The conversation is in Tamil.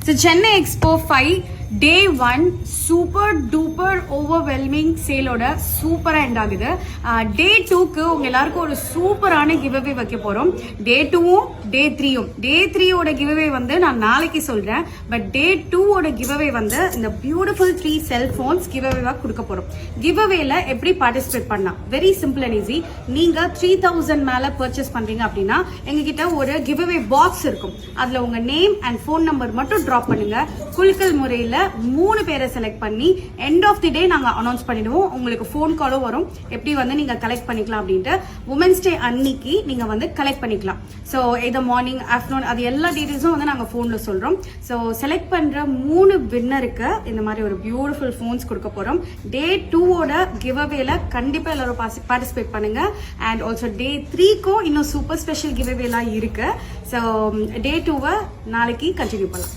So Chennai Expo 5 Day 1 super duper overwhelming sale oda super end ஆகுது. Day 2க்கு உங்க எல்லாருக்கும் ஒரு சூப்பரான giveaway வைக்க போறோம். Day 2ம் Day 3ம். Day 3 ஓட giveaway வந்து நான் நாளைக்கு சொல்றேன். பட் Day 2 ஓட giveaway வந்து இந்த beautiful 3 cell phones giveaway-வா கொடுக்க போறோம். giveaway-ல எப்படி பார்ட்டிசிபேட் பண்ணலாம்? Very simple and easy. நீங்க 3000 மேல purchase பண்றீங்க அப்படினா எங்ககிட்ட ஒரு giveaway box இருக்கும். அதுல உங்க நேம் and phone number மட்டும் drop பண்ணுங்க. குலுக்கல் முறையில 3 பேரை செலக்ட் பண்ணி எண்ட் ஆஃப் தி டே நாங்க அனௌன்ஸ் பண்ணிடுவோம். உங்களுக்கு ஃபோன் காலும் வரும் எப்படி வந்து நீங்க கலெக்ட் பண்ணிக்கலாம் அப்படின்ட்டு. உமன்ஸ் டே அன்னைக்கு நீங்க வந்து கலெக்ட் பண்ணிக்கலாம். ஸோ இது மார்னிங் ஆஃப்டர்நூன் அது எல்லா டீடைல்ஸும் வந்து நாங்கள் ஃபோனில் சொல்கிறோம். ஸோ செலக்ட் பண்ணுற 3 வின்னருக்கு இந்த மாதிரி ஒரு பியூட்டிஃபுல் ஃபோன்ஸ் கொடுக்க போகிறோம். Day 2ஓட கிவ்அவேல கண்டிப்பாக எல்லாரும் பார்ட்டிசிபேட் பண்ணுங்க. அண்ட் ஆல்சோ Day 3க்கும் இன்னும் சூப்பர் ஸ்பெஷல் கிவ்அவேலாம் இருக்கு. ஸோ Day 2வை நாளைக்கு கண்டினியூ பண்ணலாம்.